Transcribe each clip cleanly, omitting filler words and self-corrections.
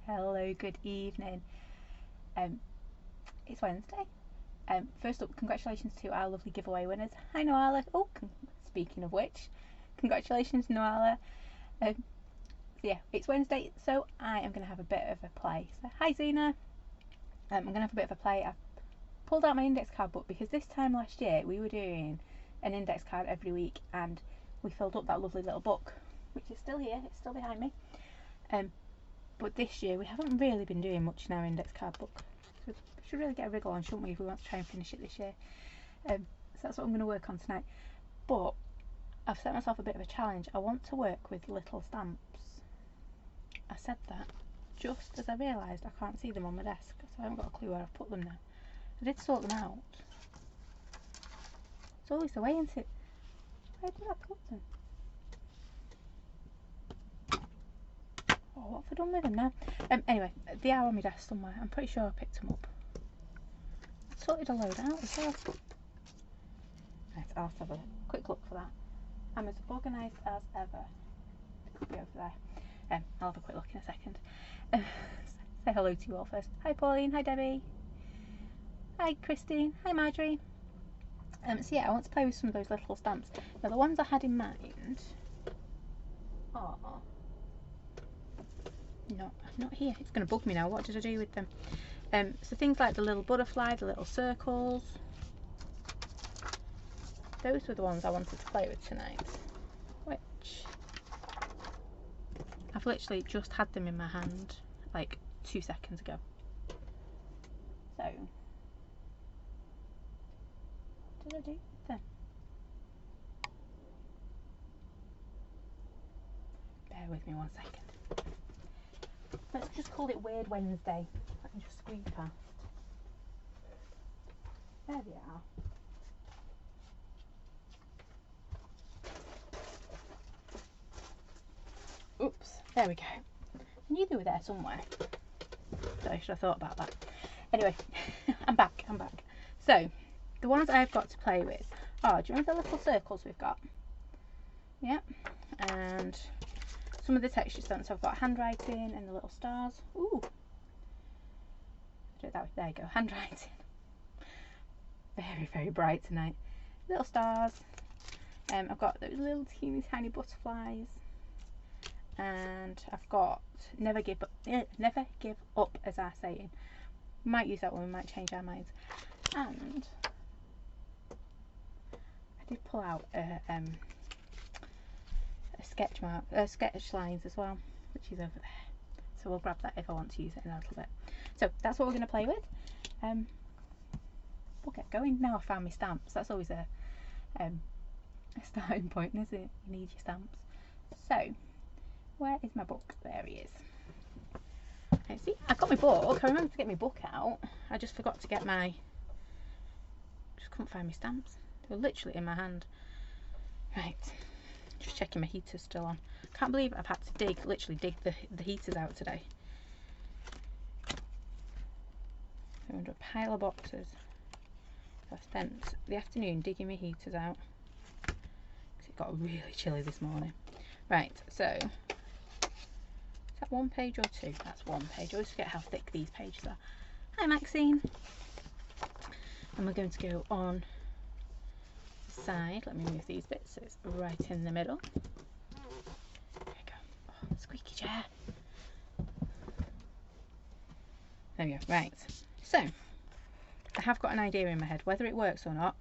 Hello, good evening. It's Wednesday. First up, congratulations to our lovely giveaway winners. Hi Noala. Oh, speaking of which, congratulations Noala. Yeah, it's Wednesday, so I am going to have a bit of a play. So hi Zena. I'm going to have a bit of a play. I've pulled out my index card book because this time last year we were doing an index card every week and we filled up that lovely little book, which is still here. It's still behind me. But this year we haven't really been doing much in our index card book. So we should really get a wriggle on, shouldn't we, if we want to try and finish it this year. So that's what I'm going to work on tonight. But I've set myself a bit of a challenge. I want to work with little stamps. I said that just as I realised I can't see them on my desk, so I haven't got a clue where I've put them now. I did sort them out. It's always the way, isn't it? Where did I put them? Oh, what have I done with them now? Anyway, they are on my desk somewhere. I'm pretty sure I picked them up. I sorted a load out as well. Right, I'll have a quick look for that. I'm as organised as ever. It could be over there. I'll have a quick look in a second. Say hello to you all first. Hi Pauline, hi Debbie. Hi Christine, hi Marjorie. So yeah, I want to play with some of those little stamps. Now the ones I had in mind are not here. It's going to bug me now. What did I do with them? So things like the little butterfly, the little circles. Those were the ones I wanted to play with tonight. Which I've literally just had them in my hand like 2 seconds ago. So what did I do with them? Bear with me 1 second. Let's just call it Weird Wednesday. Let me just squeeze past. There they are. Oops, there we go. I knew they were there somewhere. So I should have thought about that. Anyway, I'm back. So, the ones I've got to play with are, do you remember the little circles we've got? Yep. And some of the texture stamps. So I've got handwriting and the little stars. Ooh. Do it that way. There you go. Handwriting. Very, very bright tonight. Little stars. I've got those little teeny tiny butterflies. And I've got never give up as our saying. We might use that one, we might change our minds. And I did pull out a sketch lines as well, which is over there. So we'll grab that if I want to use it in a little bit. So that's what we're going to play with. We'll get going. Now I found my stamps. That's always a starting point, isn't it? You need your stamps. So where is my book? There he is. Okay, see, I got my book. I remember to get my book out. I just forgot to get my... Just couldn't find my stamps. They were literally in my hand. Right. Just checking my heater's still on. Can't believe I've had to literally dig the heaters out today. They're under a pile of boxes. I've spent the afternoon digging my heaters out. Because it got really chilly this morning. Right, so... Is that 1 page or 2? That's 1 page. I always forget how thick these pages are. Hi Maxine. And we're going to go on the side. Let me move these bits so it's right in the middle. There we go. Oh, squeaky chair. There we go. Right. So, I have got an idea in my head. Whether it works or not,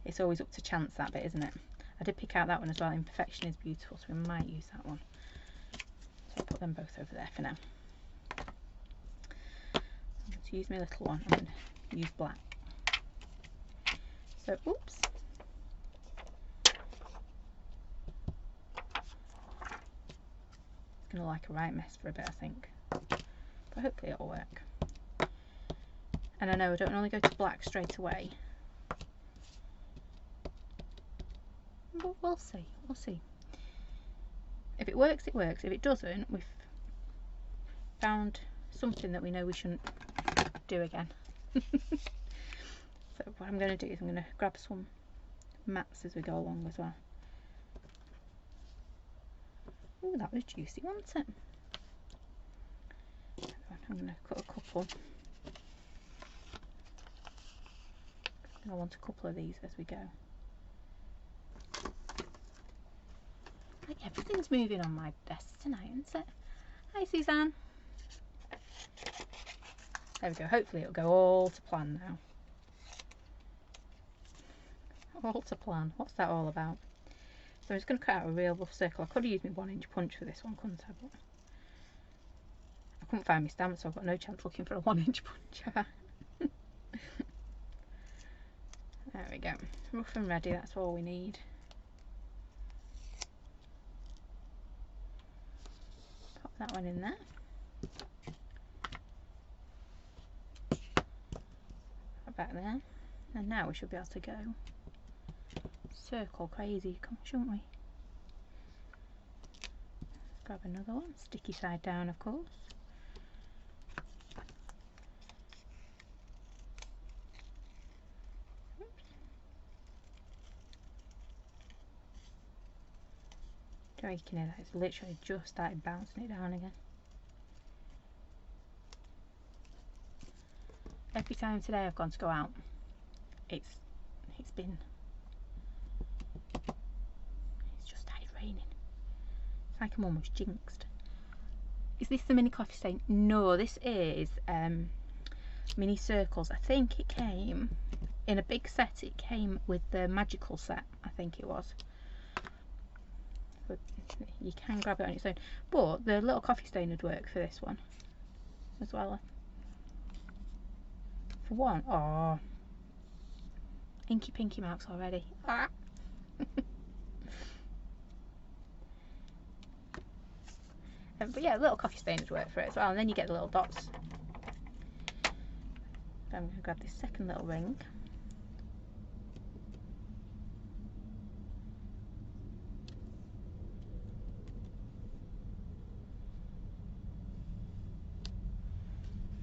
it's always up to chance, that bit, isn't it? I did pick out that one as well. Imperfection is beautiful, so we might use that one. So I'll put them both over there for now. I'm going to use my little one. I'm going to use black. So, oops. It's going to look like a right mess for a bit, I think. But hopefully it'll work. And I know I don't only go to black straight away. But we'll see. We'll see. If it works, it works. If it doesn't, we've found something that we know we shouldn't do again. So what I'm going to do is I'm going to grab some mats as we go along as well. Ooh, that was juicy, wasn't it? I'm going to cut a couple. I want a couple of these as we go. Like everything's moving on my desk tonight, isn't it? Hi Suzanne. There we go. Hopefully it'll go all to plan now. All to plan. What's that all about? So I'm just going to cut out a real rough circle. I could have used my 1-inch punch for this one, couldn't I? But I couldn't find my stamp, so I've got no chance looking for a 1-inch punch. There we go. Rough and ready, that's all we need. Pop that one in there. Pop back there. And now we should be able to go circle crazy, shouldn't we? Grab another one, sticky side down of course. Do you can hear that? It's literally just started bouncing it down again. Every time today I've gone to go out, it's just started raining. It's like I'm almost jinxed. Is this the mini coffee stain? No, this is mini circles. I think it came in a big set. It came with the magical set, I think it was. But you can grab it on its own. But the little coffee stain would work for this one as well. For one, oh, inky pinky marks already. Ah. But yeah, a little coffee stain would work for it as well, and then you get the little dots. I'm going to grab this second little ring.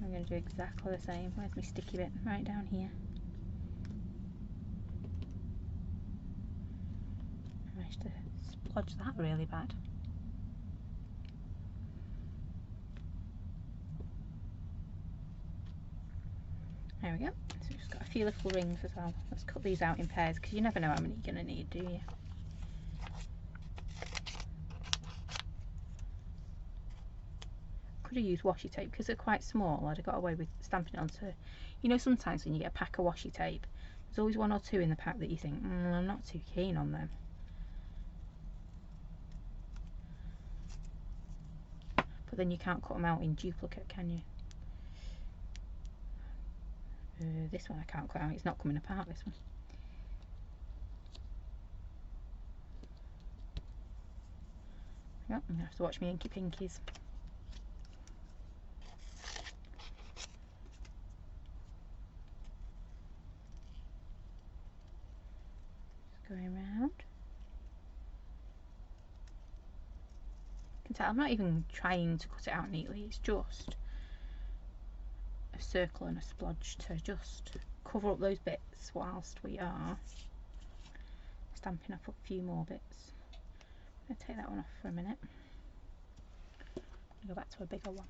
I'm going to do exactly the same. Where's my sticky bit? Right down here. I managed to splodge that really bad. There we go. So we've just got a few little rings as well. Let's cut these out in pairs because you never know how many you're going to need, do you? Could have used washi tape because they're quite small. I'd have got away with stamping it onto, you know, sometimes when you get a pack of washi tape, there's always one or two in the pack that you think, I'm not too keen on them. But then you can't cut them out in duplicate, can you? This one I can't cut out, it's not coming apart, this one. Yep, I'm going to have to watch my inky pinkies. Just going around. You can tell I'm not even trying to cut it out neatly, it's just a circle and a splodge to just cover up those bits whilst we are stamping up a few more bits. I'm going to take that one off for a minute. Go back to a bigger one.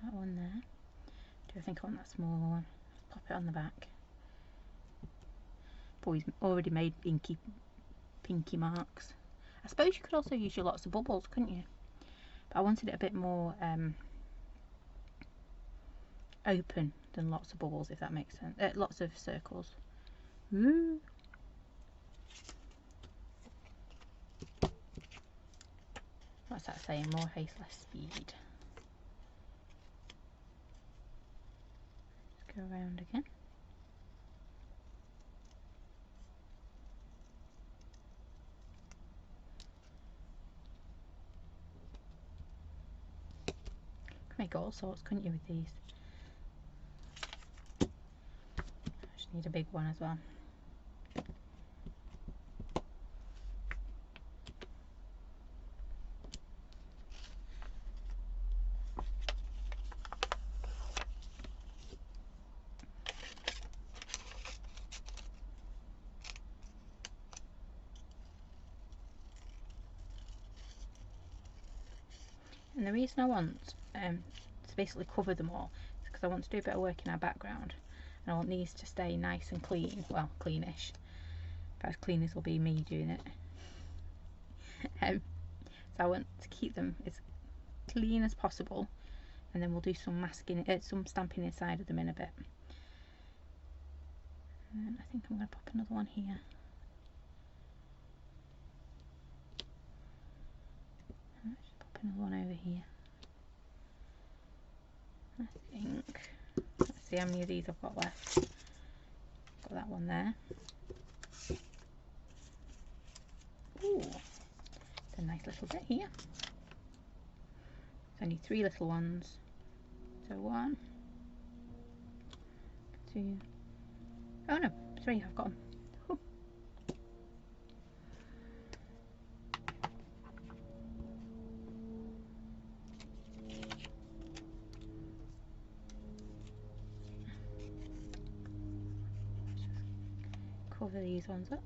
That one there. Do I think I want that smaller one? Pop it on the back. But he's already made inky pinky marks. I suppose you could also use your lots of bubbles, couldn't you? But I wanted it a bit more open than lots of bubbles, if that makes sense. Lots of circles. Woo. What's that saying? More haste, less speed. Let's go around again. Make all sorts, couldn't you, with these? I just need a big one as well. And the reason I want to basically cover them all is because I want to do a bit of work in our background, and I want these to stay nice and clean, well, cleanish. About as clean as will be me doing it. So I want to keep them as clean as possible, and then we'll do some masking, some stamping inside of them in a bit. And I think I'm going to pop another one here. Let's pop another one over here. I think. Let's see how many of these I've got left. Got that one there. Ooh, it's a nice little bit here. There's only 3 little ones. So 1, 2. Oh no, 3. I've got them. Ooh. Cover these ones up.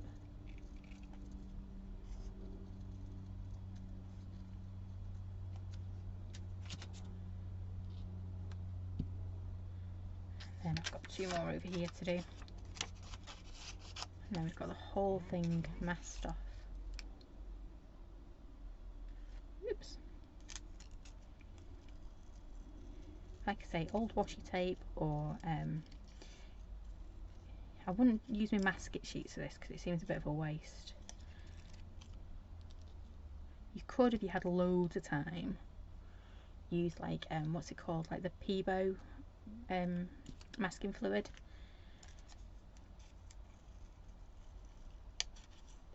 Then I've got 2 more over here to do. And then we've got the whole thing masked off. Oops. Like I say, old washi tape, or I wouldn't use my masket sheets for this because it seems a bit of a waste. You could, if you had loads of time, use like what's it called, like the Peebo masking fluid.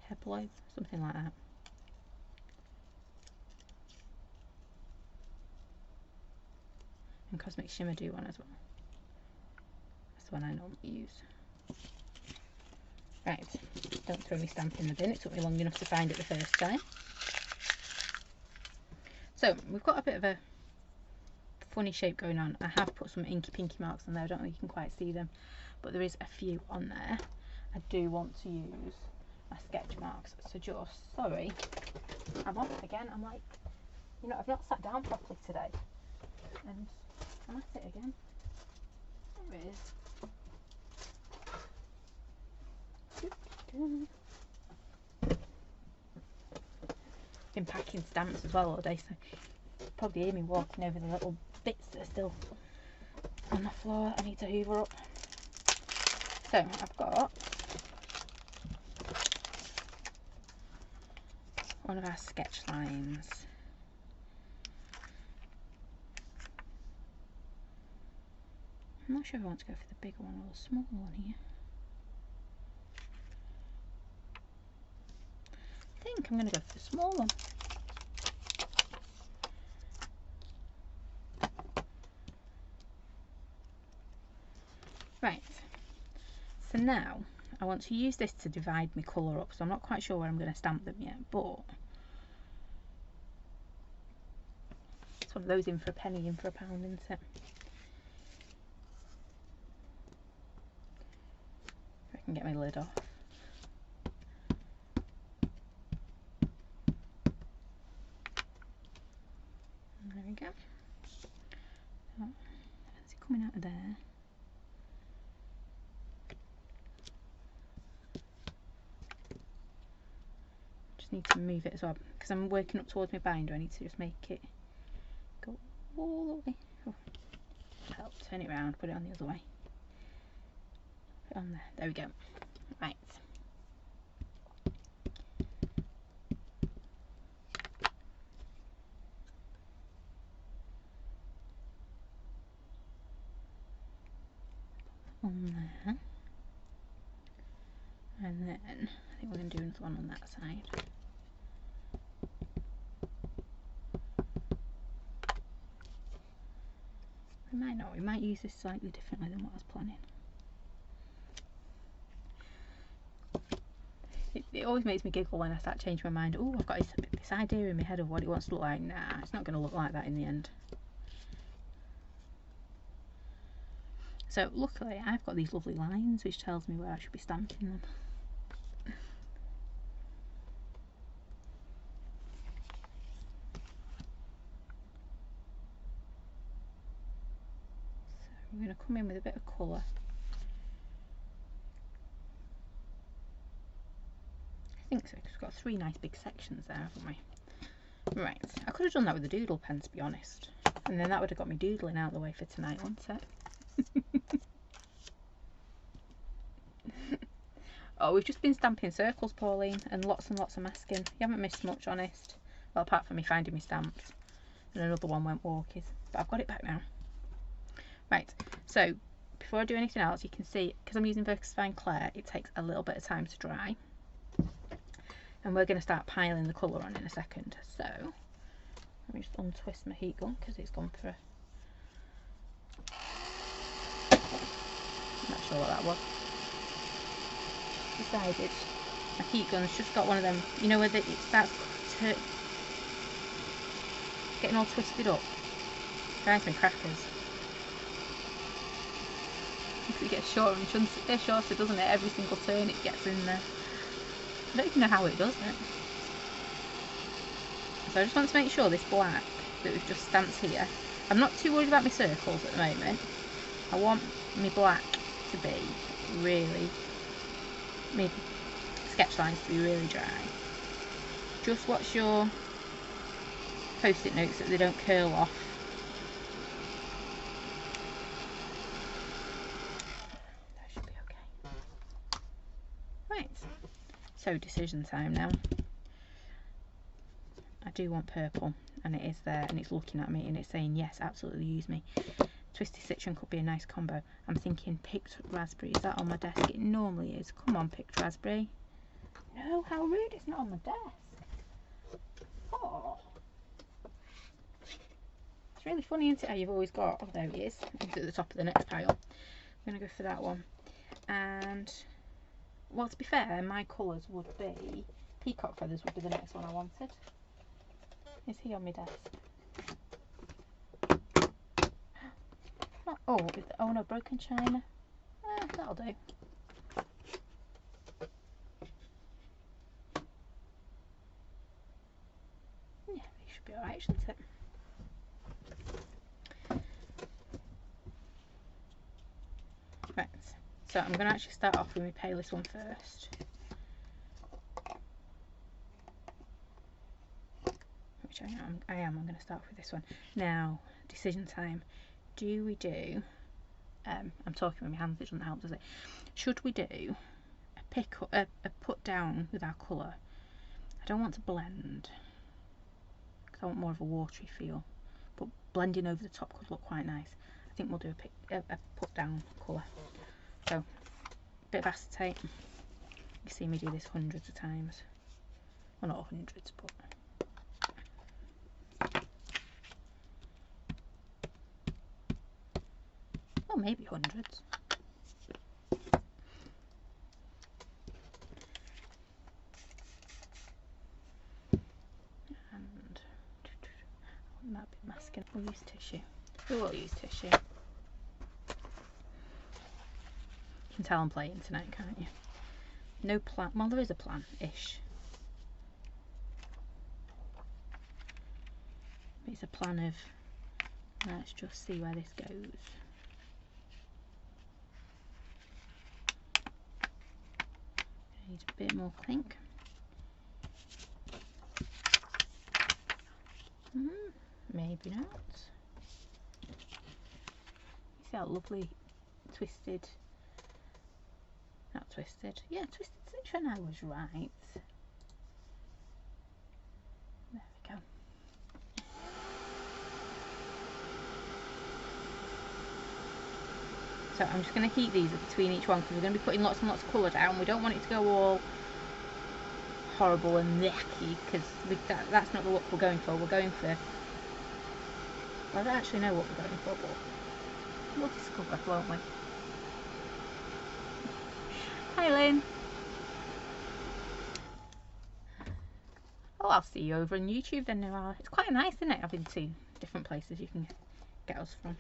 Peblo, something like that. And Cosmic Shimmer do one as well. That's the one I normally use. Right, don't throw me stamp in the bin, it took me long enough to find it the first time. So we've got a bit of a funny shape going on. I have put some inky pinky marks on there, I don't know if you can quite see them, but there is a few on there. I do want to use my sketch marks, so just, sorry, I'm off again. I'm like, you know, I've not sat down properly today, and I'm at it again. There it is. Been packing stamps as well all day, so you'll probably hear me walking over the little bits that are still on the floor I need to hoover up. So I've got one of our sketch lines. I'm not sure if I want to go for the bigger one or the smaller one here. I think I'm going to go for the small one. Right, so now I want to use this to divide my colour up, so I'm not quite sure where I'm going to stamp them yet, but it's one of those in for a penny, in for a pound, isn't it? If I can get my lid off. There we go. So, it's coming out of there. Just need to move it as well, because I'm working up towards my binder. I need to just make it go all the way. Oh, help, turn it around, put it on the other way. Put it on there. There we go. Right. On there, and then I think we're going to do another one on that side. We might not, we might use this slightly differently than what I was planning. It always makes me giggle when I start changing my mind. Oh, I've got this idea in my head of what it wants to look like. Nah, it's not going to look like that in the end. So luckily I've got these lovely lines which tells me where I should be stamping them. we're going to come in with a bit of colour. I think so, because we've got 3 nice big sections there, haven't we? Right, I could have done that with a doodle pen, to be honest. And then that would have got me doodling out of the way for tonight, wouldn't it? Oh, we've just been stamping circles, Pauline, and lots of masking. You haven't missed much, honest. Well, apart from me finding my stamps. And another one went walkies. But I've got it back now. Right, so before I do anything else, you can see, because I'm using VersaFine Clair, it takes a little bit of time to dry. And we're going to start piling the colour on in a second. So, let me just untwist my heat gun, because it's gone for a... I'm not sure what that was. Decided my heat gun's just got one of them, you know, where it starts getting all twisted up. Drives me crackers. It gets shorter and shorter, doesn't it? Every single turn it gets in there. I don't even know how it does it. So I just want to make sure this black that we've just stamped here, I'm not too worried about my circles at the moment. I want my black to be really, my sketch lines to be really dry. Just watch your post-it notes that they don't curl off. That should be okay. Right, so decision time now. I do want purple, and it is there, and it's looking at me and it's saying yes, absolutely use me. Twisty Citron could be a nice combo. I'm thinking Picked Raspberry. Is that on my desk? It normally is. Come on, Picked Raspberry. No, how rude, it's not on my desk. Oh. It's really funny, isn't it, how you've always got... Oh, there it is. It's at the top of the next pile. I'm going to go for that one. And, well, to be fair, my colours would be... Peacock Feathers would be the next one I wanted. Is he on my desk? Oh, oh no, Broken China. That'll do. Yeah, they should be alright, shouldn't it? Right, so I'm going to actually start off with my palest one first. Which I am. I'm going to start off with this one. Now, decision time. Do we do... I'm talking with my hands, it doesn't help, does it? Should we do a put down with our colour? I don't want to blend, because I want more of a watery feel, but blending over the top could look quite nice. I think we'll do a put down colour. So, a bit of acetate. You see me do this hundreds of times. Well, not hundreds, but... Well, maybe hundreds. And that bit masking. We'll use tissue. We will use tissue. You can tell I'm playing tonight, can't you? No plan. Well, there is a plan-ish. It's a plan of... Let's just see where this goes. Need a bit more clink. Maybe not. You see how lovely twisted, not twisted, yeah, Twisted Citron, I was right. There we go. So I'm just going to heat these between each one, because we're going to be putting lots and lots of colour down. We don't want it to go all horrible and yucky, because that's not the look we're going for. We're going for... Well, I don't actually know what we're going for, but we'll discover, won't we? Hi, Lynn. Oh, I'll see you over on YouTube then, Noelle. It's quite nice, isn't it, having 2 different places you can get us from.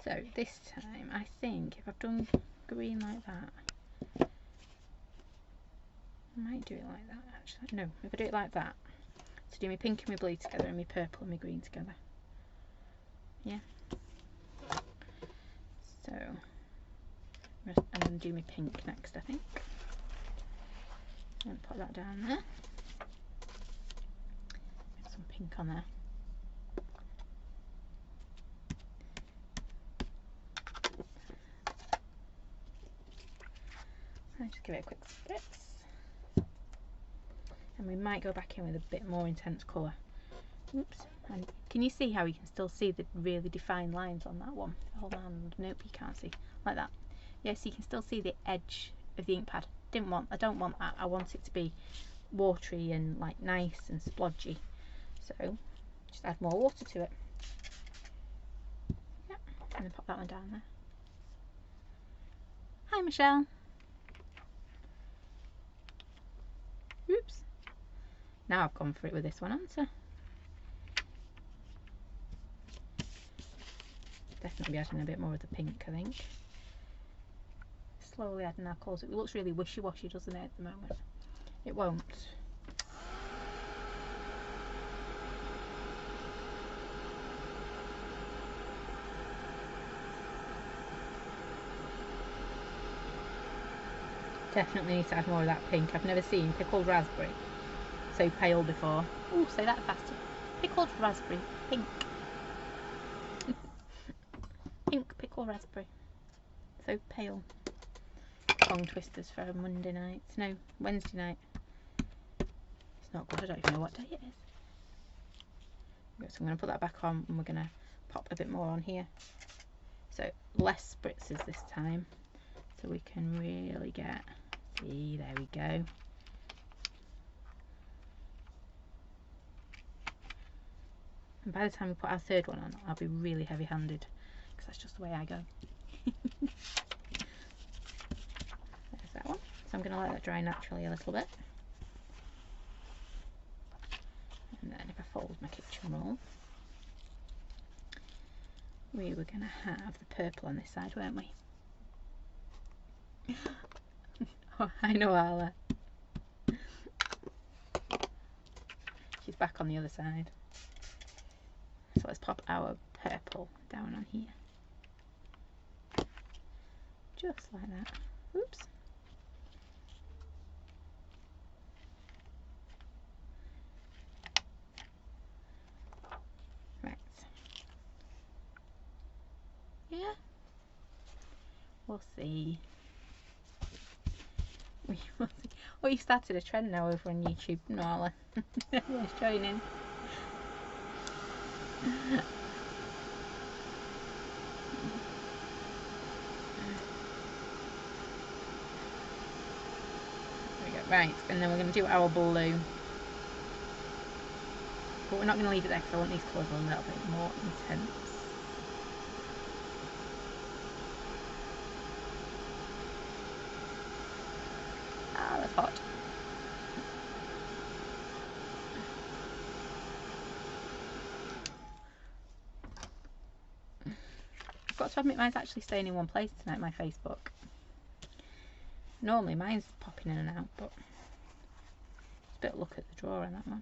So this time, I think if I've done green like that, I might do it like that actually. No, if I do it like that, to do my pink and my blue together and my purple and my green together. Yeah. going to do my pink next, I think. And put that down there. Get some pink on there. And just give it a quick spritz. And we might go back in with a bit more intense colour. Oops. And can you see how you can still see the really defined lines on that one? Hold on. Nope, you can't see. Like that. Yes, you can still see the edge of the ink pad. I don't want that. I want it to be watery and like nice and splodgy. So just add more water to it. Yep. And then pop that one down there. Hi, Michelle. Oops. Now I've gone for it with this one, haven't I? Definitely adding a bit more of the pink, I think. Slowly adding our colours. It looks really wishy-washy, doesn't it, at the moment? It won't. Definitely need to add more of that pink. I've never seen pickled raspberry so pale before. Oh, say that faster. Pickled raspberry pink. Pink pickled raspberry. So pale. Tongue twisters for a Monday night. No, Wednesday night. It's not good. I don't even know what day it is. So I'm going to put that back on and we're going to pop a bit more on here. So less spritzes this time. So we can really get... See, there we go. And by the time we put our third one on, I'll be really heavy-handed because that's just the way I go. There's that one. So I'm going to let that dry naturally a little bit. And then if I fold my kitchen roll, we were going to have the purple on this side, weren't we? Oh, I know Arla. She's back on the other side. So let's pop our purple down on here. Just like that. Oops. Right. Yeah. We'll see. We will see. Oh, you started a trend now over on YouTube, Noala. Everyone's joining. Right, and then we're going to do our blue. But we're not going to leave it there because I want these colours a little bit more intense. Ah, that's hot. I've got to admit mine's actually staying in one place tonight, my Facebook. Normally mine's popping in and out, but it's a bit of luck at the drawer on that one.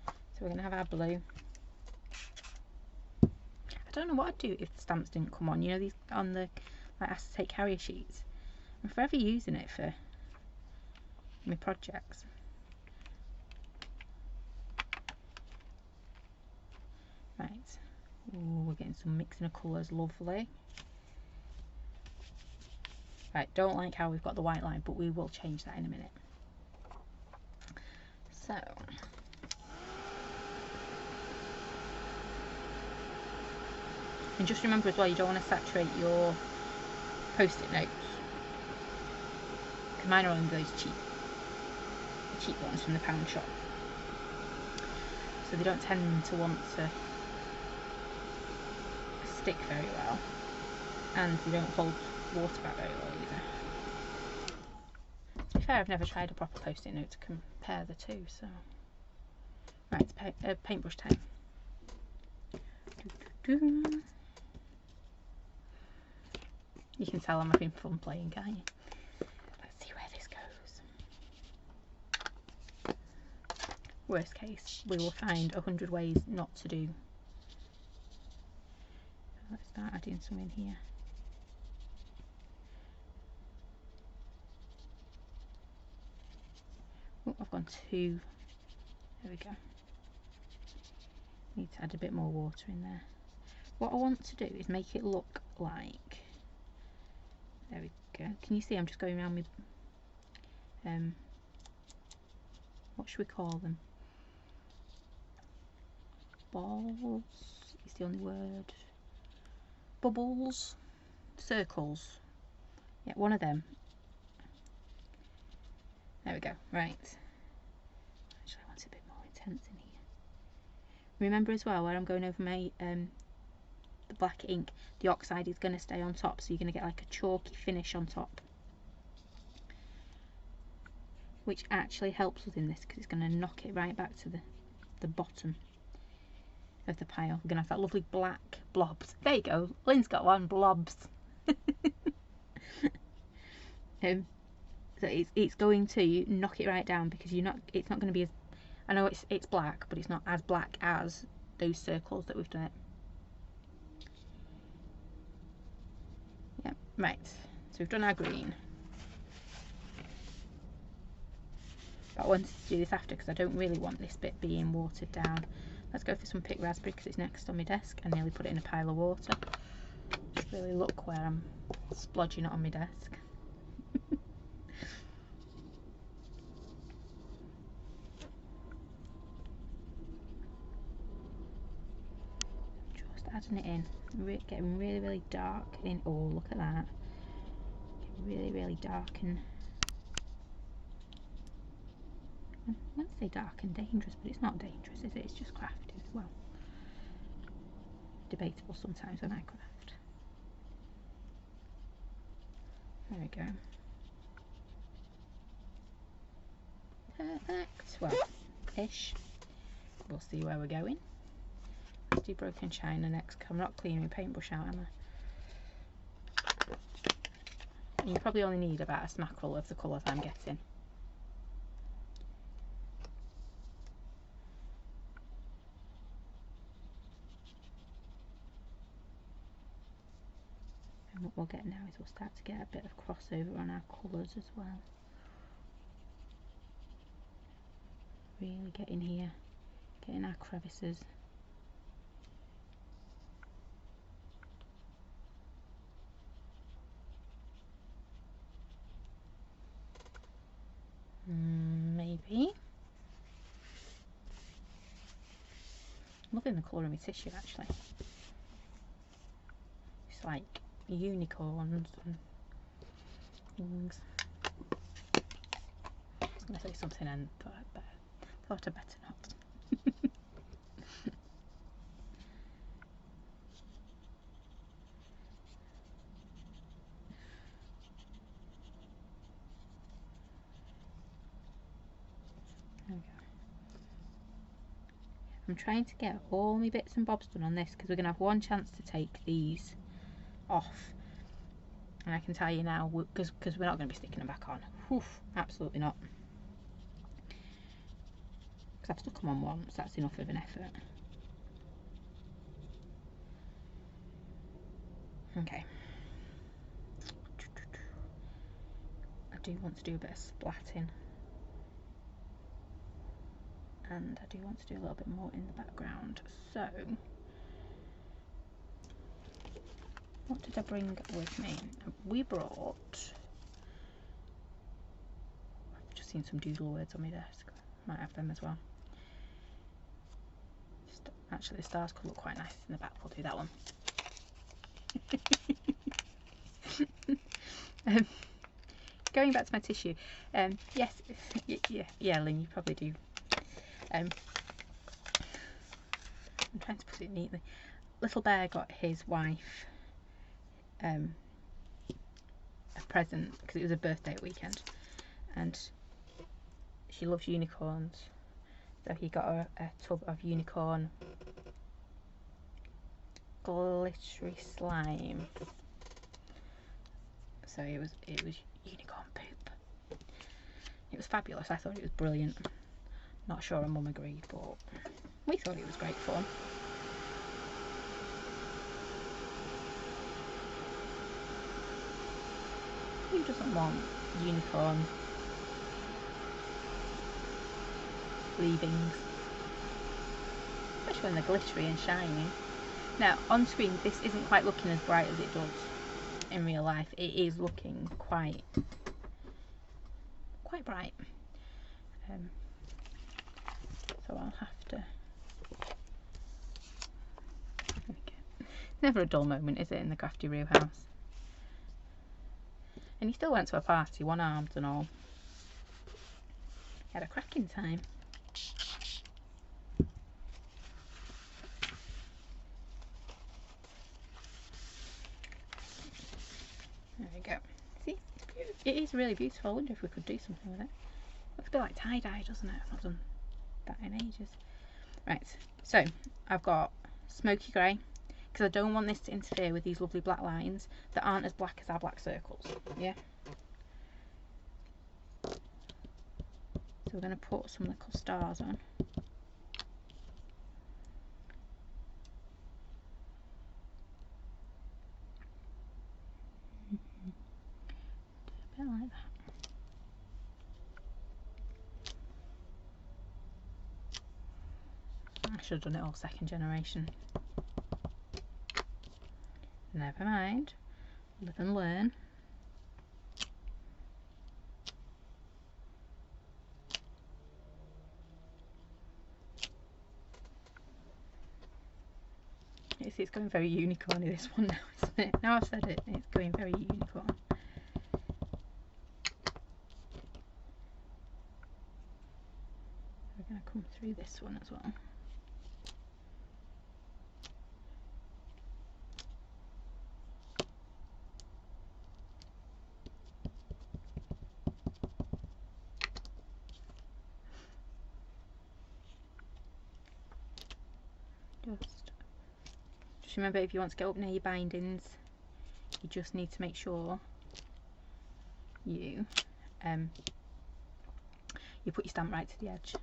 So we're going to have our blue. I don't know what I'd do if the stamps didn't come on. You know, these on the like acetate carrier sheets. I'm forever using it for my projects. Right. Ooh, we're getting some mixing of colours, lovely. Right, don't like how we've got the white line, but we will change that in a minute. So, and just remember as well, you don't want to saturate your post-it notes. Because mine are only those cheap ones from the pound shop. So they don't tend to want to stick very well, and they don't hold water back very well either. To be fair, I've never tried a proper post-it note to compare the two, so... Right, it's paintbrush time. You can tell I'm having fun playing, can't you? Let's see where this goes. Worst case, we will find 100 ways not to do start adding some in here. Oh, I've gone too. There we go. Need to add a bit more water in there. What I want to do is make it look like. There we go. Can you see? I'm just going around with. What should we call them? Balls is the only word. Bubbles, circles. Yeah, one of them. There we go. Right. Actually, I want it a bit more intense in here. Remember as well, where I'm going over my the black ink, the oxide is going to stay on top, so you're going to get like a chalky finish on top, which actually helps us in this because it's going to knock it right back to the bottom of the pile. We're going to have that lovely black blobs. There you go. Lynn's got one, blobs. So it's going to knock it right down because it's not going to be as, I know it's black, but it's not as black as those circles that we've done it. Yeah, right. So we've done our green. But I wanted to do this after because I don't really want this bit being watered down. Let's go for some picked raspberry because it's next on my desk. I nearly put it in a pile of water. Just really look where I'm splodging it on my desk. Just adding it in. Getting really, really dark in. Oh, look at that. Getting really, really dark and. I wouldn't say dark and dangerous, but it's not dangerous, is it? It's just crafting. Well, debatable sometimes when I craft. There we go. Perfect. Well, ish. We'll see where we're going. Let's do broken china next. I'm not cleaning my paintbrush out, am I? And you probably only need about a smackerel of the colours I'm getting. And what we'll get now is we'll start to get a bit of crossover on our colours as well. Really get in here, getting our crevices. Maybe. Loving the colour of my tissue actually. It's like unicorns and things. I was going to say something and thought I'd better not. There we go. I'm trying to get all my bits and bobs done on this because we're going to have one chance to take these off. And I can tell you now, because we're not going to be sticking them back on. Oof, absolutely not. Because I've stuck them on once, that's enough of an effort. Okay. I do want to do a bit of splatting. And I do want to do a little bit more in the background. So, what did I bring with me? We brought... I've just seen some doodle words on my desk. Might have them as well. Actually, the stars could look quite nice in the back. We'll do that one. Going back to my tissue. Yes, yeah, Lynn, you probably do. I'm trying to put it neatly. Little Bear got his wife a present because it was a birthday weekend, and she loves unicorns, so he got her a tub of unicorn glittery slime. So it was unicorn poop. It was fabulous. I thought it was brilliant. Not sure her mum agreed, but we thought it was great fun. Who doesn't want unicorn leavings? Especially when they're glittery and shiny. Now, on screen, this isn't quite looking as bright as it does in real life. It is looking quite bright. So I'll have to... Never a dull moment, is it, in the Crafty Roo house? And he still went to a party, one-armed and all. He had a cracking time. There we go. See, it is really beautiful. I wonder if we could do something with it. Looks a bit like tie-dye, doesn't it? I've not done that in ages. Right, so I've got smoky grey, because I don't want this to interfere with these lovely black lines that aren't as black as our black circles. Yeah. So we're going to put some little stars on. A bit like that. I should have done it all second generation. Never mind. Live and learn. It's going very unicorny, this one now, isn't it? Now I've said it, it's going very unicorn. We're going to come through this one as well. Just remember, if you want to get up near your bindings, you just need to make sure you put your stamp right to the edge.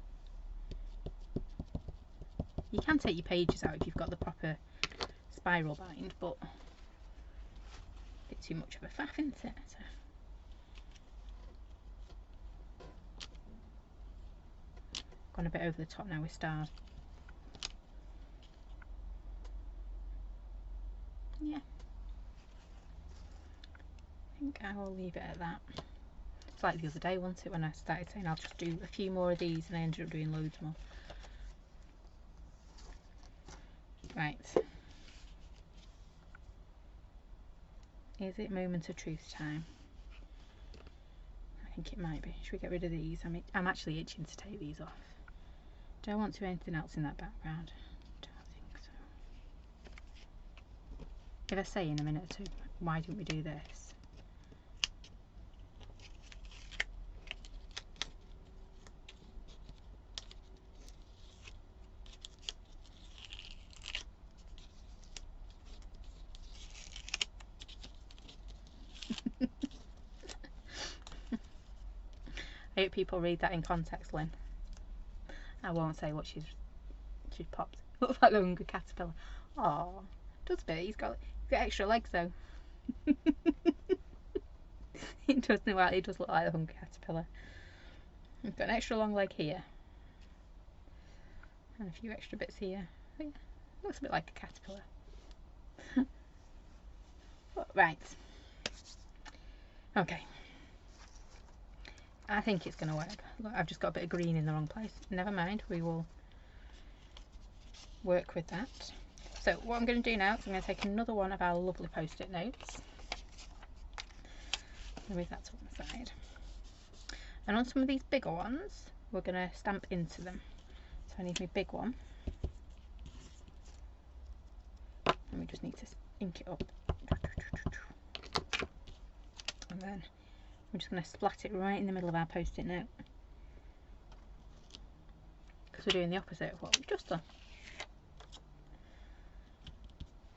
You can take your pages out if you've got the proper spiral bind, but a bit too much of a faff, isn't it? So. Gone a bit over the top now with stars. Yeah. I think I will leave it at that. It's like the other day, wasn't it, when I started saying I'll just do a few more of these and I ended up doing loads more. Right. Is it moment of truth time? I think it might be. Should we get rid of these? I'm actually itching to take these off. Don't want to do anything else in that background. Don't think so. If I say in a minute or two, why don't we do this? I hope people read that in context, Lynn. I won't say what she's popped. Looks like the hungry caterpillar. Oh, does be. He's got extra legs though. It does look like the hungry caterpillar. He's got an extra long leg here, and a few extra bits here. But yeah, looks a bit like a caterpillar. Right. Okay. I think it's going to work. Look, I've just got a bit of green in the wrong place. Never mind, we will work with that. So what I'm going to do now is I'm going to take another one of our lovely post-it notes. Move that to one side. And on some of these bigger ones, we're going to stamp into them. So I need my big one. And we just need to ink it up. And then we're just going to splat it right in the middle of our post-it note, because we're doing the opposite of what we've just done.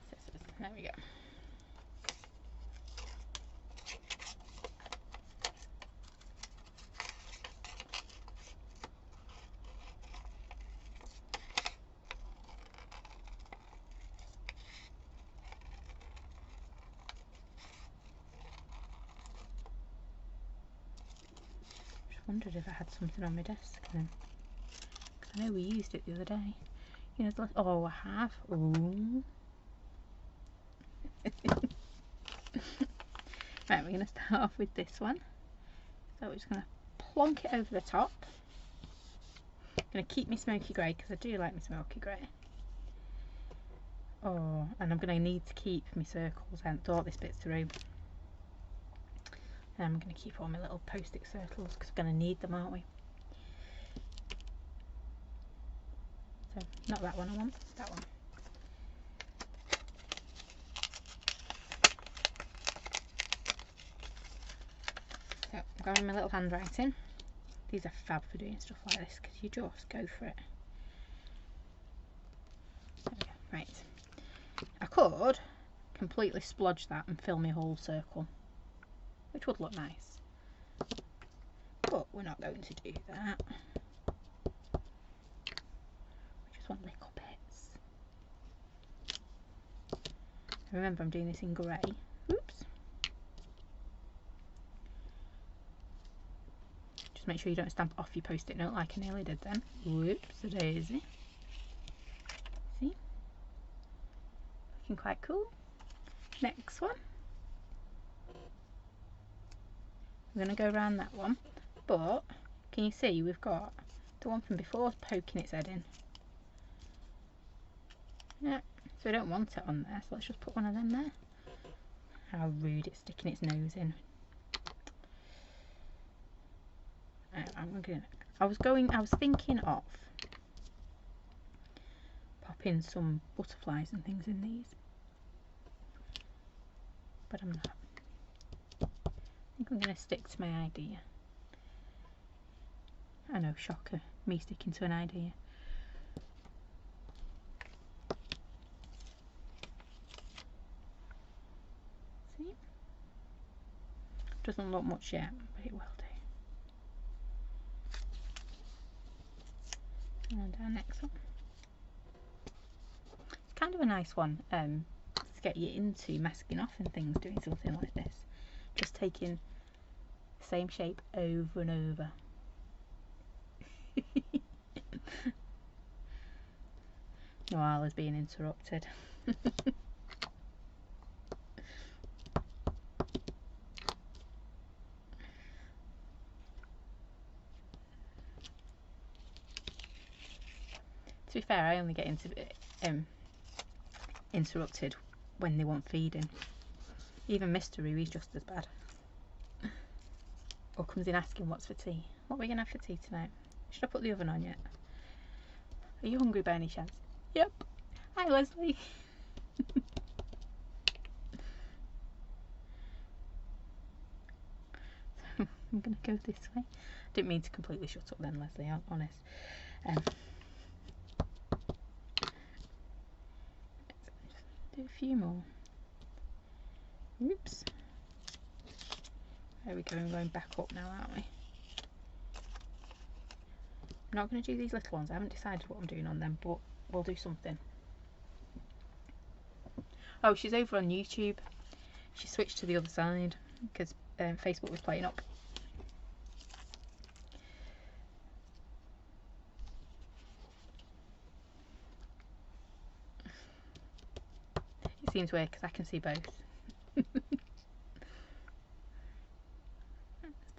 Scissors. There we go. wondered if I had something on my desk then. Because I know we used it the other day. You know, oh, I have. Ooh. Right, we're going to start off with this one. So we're just going to plonk it over the top. I'm going to keep my smoky grey because I do like my smoky grey. Oh, and I'm going to need to keep my circles. I haven't thought this bit through. And I'm going to keep all my little post-it circles because we're going to need them, aren't we? So, not that one I want, that one. So, I'm grabbing my little handwriting. These are fab for doing stuff like this because you just go for it. There we go. Right. I could completely splodge that and fill my whole circle, which would look nice. But we're not going to do that. We just want little bits. Remember, I'm doing this in grey. Oops. Just make sure you don't stamp off your post-it note like I nearly did then. Whoops, a daisy. See? Looking quite cool. Next one. We're going to go around that one. But, can you see we've got the one from before poking its head in. Yeah, so we don't want it on there, so let's just put one of them there. How rude, it's sticking its nose in. I was thinking of popping some butterflies and things in these, but I'm not. I think I'm going to stick to my idea. I know, shocker, me sticking to an idea. See? Doesn't look much yet, but it will do. And our next one. It's kind of a nice one to get you into masking off and things, doing something like this. Just taking the same shape over and over. Noelle is being interrupted. To be fair, I only get interrupted when they want feeding. Even Mr. Roo, he's just as bad. Or comes in asking what's for tea. What are we going to have for tea tonight? Should I put the oven on yet? Are you hungry by any chance? Yep. Hi, Leslie. So, I'm going to go this way. Didn't mean to completely shut up then, Leslie, I'm honest. Do a few more. Oops. There we go, I'm going back up now, aren't we? I'm not going to do these little ones. I haven't decided what I'm doing on them, but we'll do something. Oh, she's over on YouTube. She switched to the other side because Facebook was playing up. It seems weird because I can see both. Let's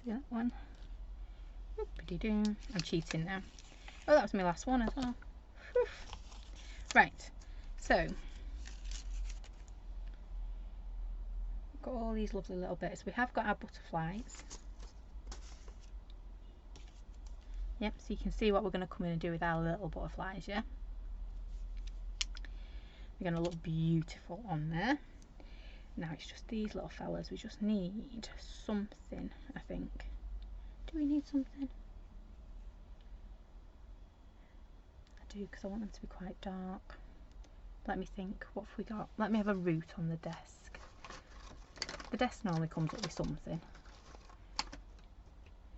do that one. I'm cheating now. Oh, that was my last one as well. Whew. Right, so got all these lovely little bits. We have got our butterflies. Yep, so you can see what we're going to come in and do with our little butterflies, yeah? They're going to look beautiful on there. Now it's just these little fellas. We just need something, I think. Do we need something? I do, because I want them to be quite dark. Let me think. What have we got? Let me have a root on the desk. The desk normally comes up with something.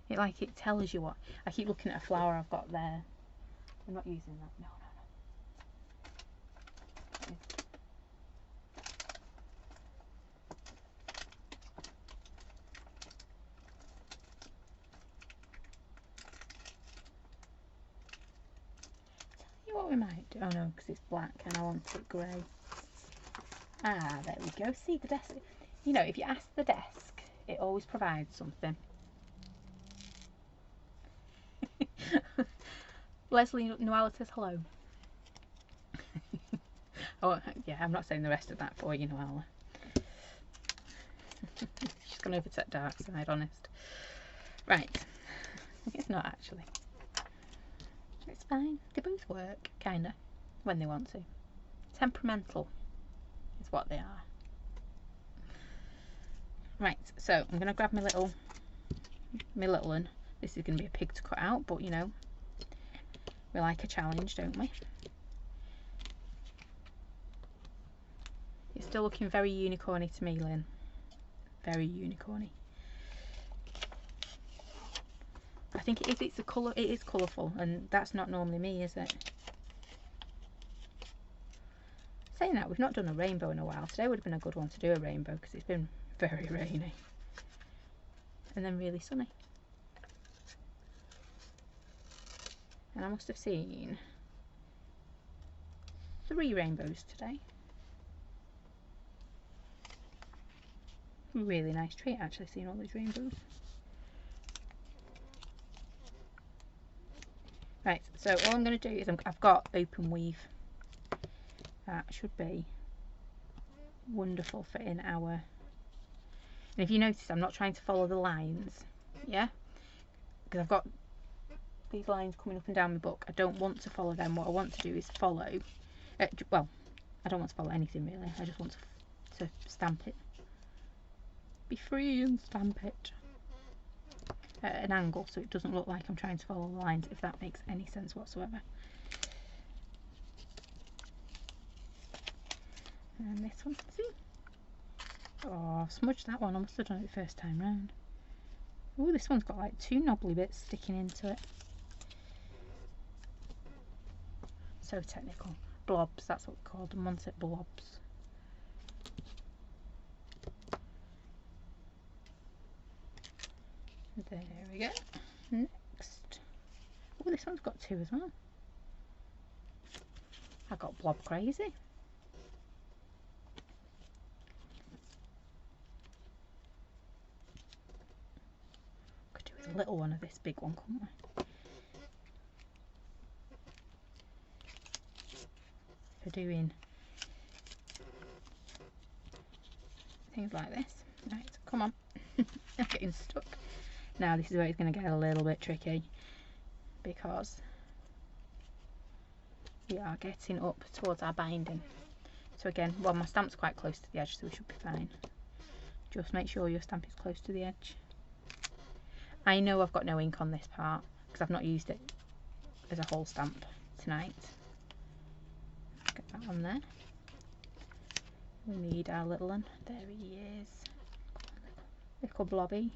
It tells you what. I keep looking at a flower I've got there. I'm not using that. No. what we might do? Oh no, because it's black and I want it grey. Ah, there we go. See, the desk. You know, if you ask the desk, it always provides something. Leslie Noella says hello. Oh, yeah, I'm not saying the rest of that for you, Noella. She's gone over to that dark side, honest. Right. It's not actually. It's fine. They both work, kinda, when they want to. Temperamental is what they are. Right, so I'm gonna grab my little one. This is gonna be a pig to cut out, but you know, we like a challenge, don't we? It's still looking very unicorny to me, Lynn. Very unicorny. I think it is. It's a colour. It is colourful, and that's not normally me, is it? Saying that, we've not done a rainbow in a while. Today would have been a good one to do a rainbow because it's been very rainy and then really sunny. And I must have seen 3 rainbows today. Really nice treat actually, seeing all these rainbows. Right, so all I'm going to do is I've got open weave. That should be wonderful for in our... And if you notice, I'm not trying to follow the lines, yeah? Because I've got these lines coming up and down my book. I don't want to follow them. What I want to do is follow... well, I don't want to follow anything really. I just want to stamp it. Be free and stamp it. At an angle so it doesn't look like I'm trying to follow the lines, if that makes any sense whatsoever. And this one, see? Oh, I've smudged that one. I must have done it the first time round. Oh, this one's got like 2 knobbly bits sticking into it. So technical. Blobs, that's what we called them, wasn't it? Blobs. There we go. Next. Oh, this one's got 2 as well. I got blob crazy. Could do with a little one of this big one, couldn't we? For doing things like this. Right, come on. I'm getting stuck. Now this is where it's going to get a little bit tricky because we are getting up towards our binding. So again, well, my stamp's quite close to the edge, so we should be fine. Just make sure your stamp is close to the edge. I know I've got no ink on this part because I've not used it as a whole stamp tonight. Get that on there. We need our little one. There he is. Little blobby.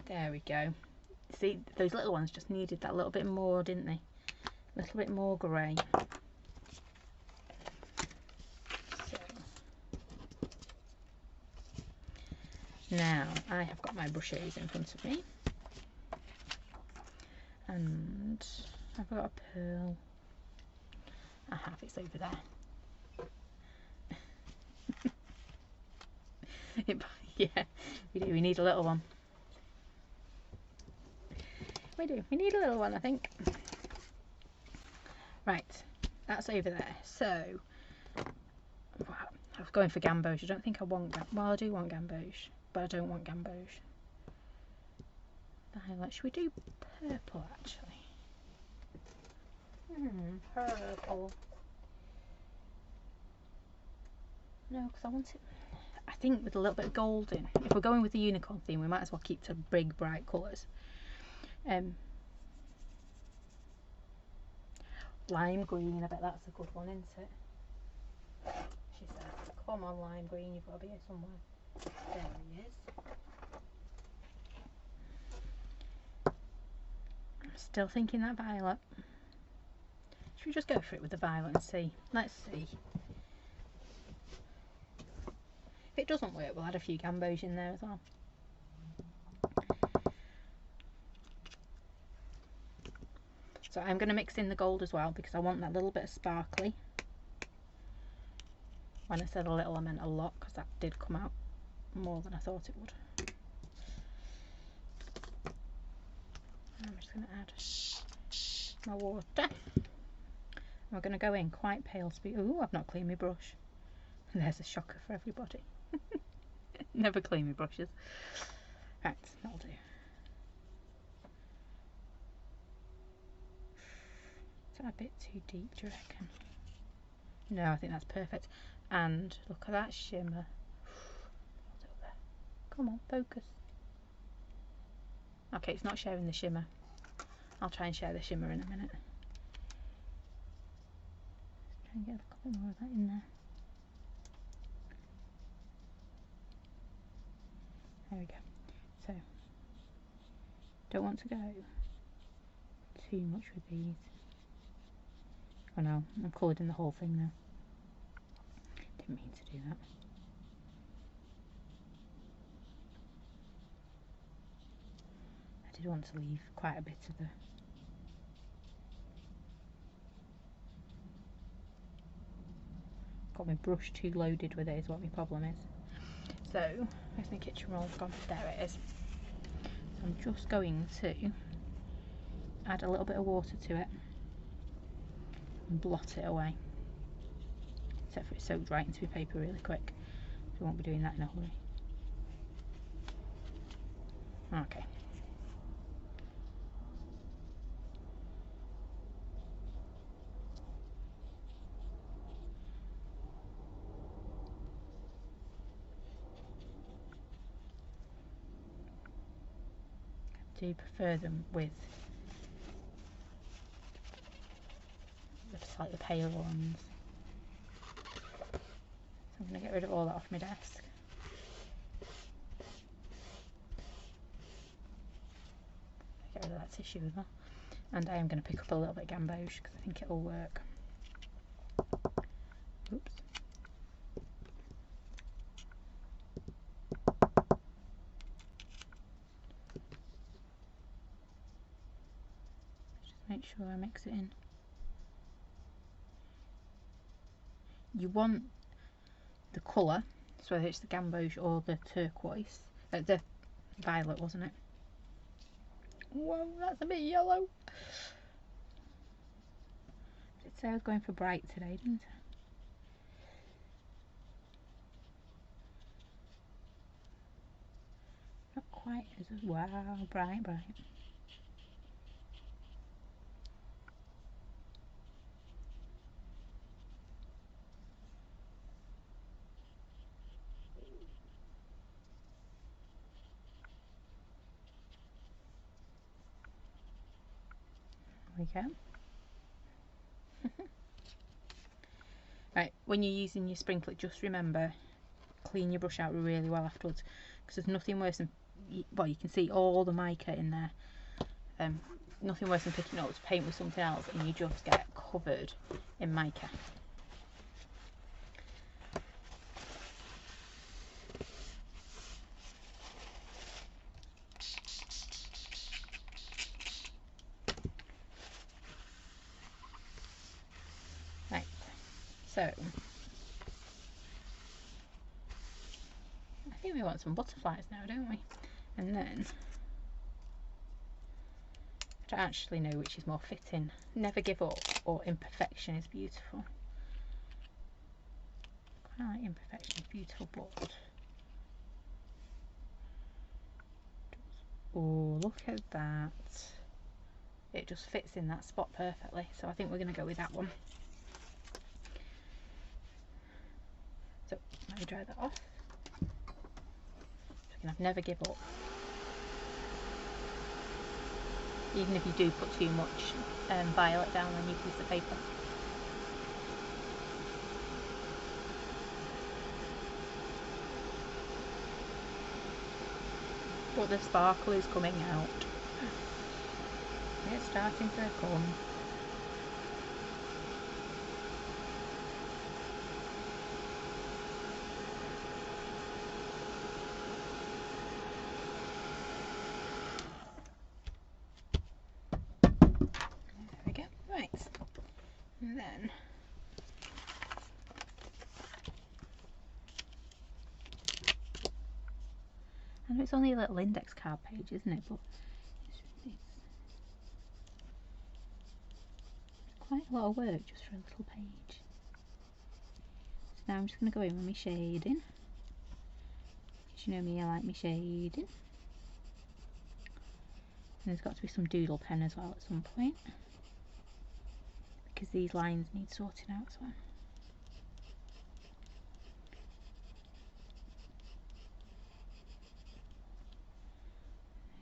There we go. See, those little ones just needed that little bit more, didn't they? A little bit more grey. So, now I have got my brushes in front of me. And I've got a pearl. I have, it's over there. Yeah, we do. We need a little one. We do. We need a little one, I think. Right, that's over there. So, wow, I was going for gamboge. I don't think I want well, I do want gamboge, but I don't want gamboge. Violet. Should we do purple actually? Purple. No, because I want it. I think with a little bit of gold in. If we're going with the unicorn theme, we might as well keep to big, bright colours. Lime green, I bet that's a good one, isn't it? She says, come on lime green, you've got to be here somewhere. There he is. I'm still thinking that violet. Should we just go for it with the violet and see? Let's see. If it doesn't work, we'll add a few gambos in there as well. So I'm going to mix in the gold as well because I want that little bit of sparkly. When I said a little, I meant a lot because that did come out more than I thought it would. I'm just going to add my water. We're going to go in quite pale speed. Ooh, I've not cleaned my brush. There's a shocker for everybody. Never clean my brushes. Right, that'll do. Is that a bit too deep, do you reckon? No, I think that's perfect. And look at that shimmer. Hold it up there. Come on, focus. Okay, it's not sharing the shimmer. I'll try and share the shimmer in a minute. Try and get a couple more of that in there. There we go. So, don't want to go too much with these. Oh no, I'm coloured in the whole thing now. Didn't mean to do that. I did want to leave quite a bit of the got my brush too loaded with it is what my problem is. So, where's my kitchen roll gone? There it is. So I'm just going to add a little bit of water to it and blot it away. Except for it soaks right into my paper really quick. So I won't be doing that in a hurry. Okay. I do prefer them with the slightly paler ones. So I'm going to get rid of all that off my desk. Get rid of that tissue as well. And I am going to pick up a little bit of gamboge because I think it'll work. Oops. Just make sure I mix it in. You want the colour, so whether it's the gamboge or the turquoise, the violet, wasn't it? Whoa, that's a bit yellow. Did say I was going for bright today, didn't I? Not quite as wow, bright, bright. There we go. Right, when you're using your sprinkler, just remember, clean your brush out really well afterwards, because there's nothing worse than, well, you can see all the mica in there. Nothing worse than picking up to paint with something else and you just get covered in mica. Right, so I think we want some butterflies now, don't we? And then I don't actually know which is more fitting. Never Give Up or Imperfection is Beautiful. I like Imperfection is Beautiful, but oh, look at that. It just fits in that spot perfectly, so I think we're going to go with that one. So let me dry that off. So we can have Never Give Up. Even if you do put too much violet down on your piece of paper. But the sparkle is coming out. It's starting to come. There we And then I know it's only a little index card page, isn't it? But it's quite a lot of work just for a little page. So now I'm just going to go in with my shading. Because you know me, I like my shading. And there's got to be some doodle pen as well at some point, because these lines need sorting out as well.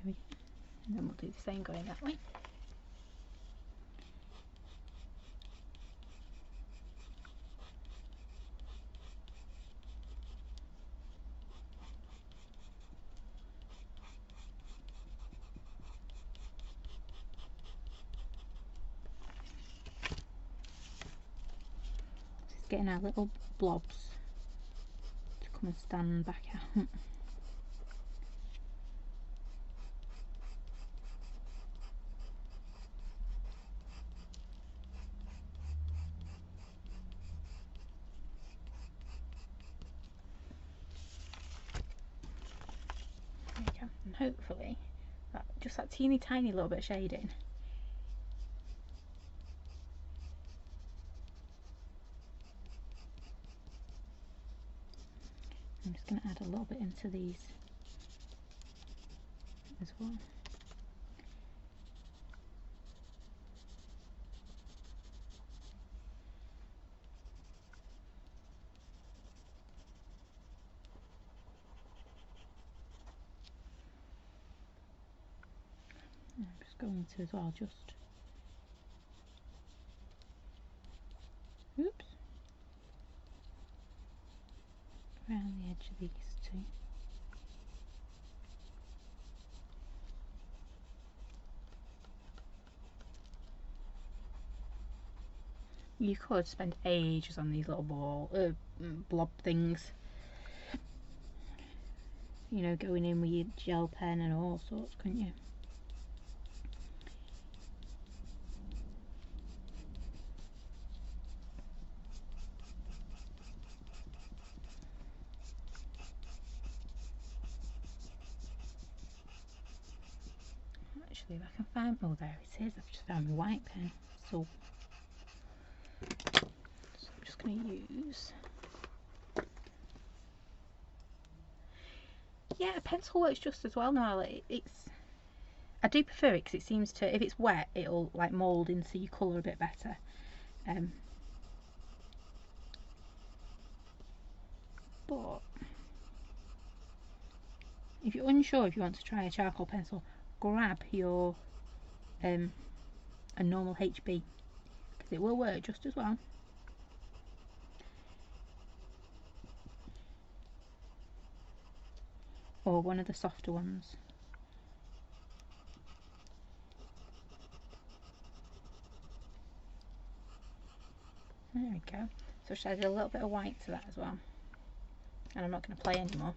There we go. And then we'll do the same going that way. Just getting our little blobs to come and stand back out. And hopefully just that teeny tiny little bit of shading I'm just going to add a little bit into these as well. I'm just going to as well just around the edge of these two. You could spend ages on these little blob things. You know, going in with your gel pen and all sorts, couldn't you? Actually, if I can find, oh there it is, I've just found my white pen. So I'm just going to use, yeah, a pencil works just as well now. I do prefer it because it seems to, if it's wet, it'll like mould into your colour a bit better. But if you're unsure if you want to try a charcoal pencil, grab your a normal HB, because it will work just as well. Or one of the softer ones. There we go. So should I add a little bit of white to that as well? And I'm not going to play anymore.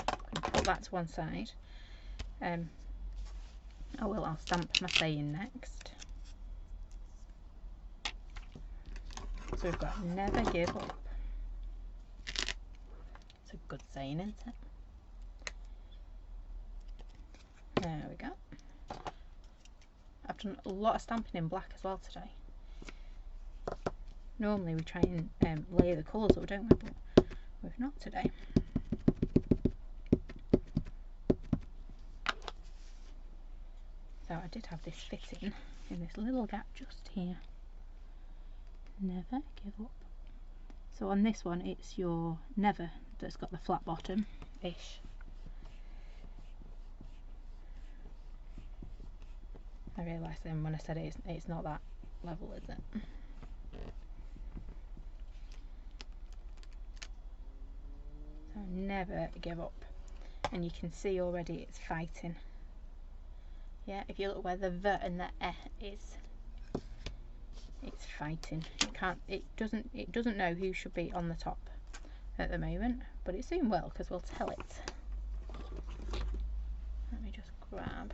I'm going to put that to one side. I'll stamp my saying next. So we've got never give up. It's a good saying, isn't it? There we go. I've done a lot of stamping in black as well today. Normally we try and layer the colours up, don't we? But we've not today. So I did have this fitting in this little gap just here. Never give up. So on this one it's your never that's got the flat bottom-ish. I realised then when I said it's not that level, is it? So never give up. And you can see already it's fighting. Yeah, if you look where the V and the E is, it's fighting. It doesn't know who should be on the top at the moment, but it soon will, because we'll tell it. Let me just grab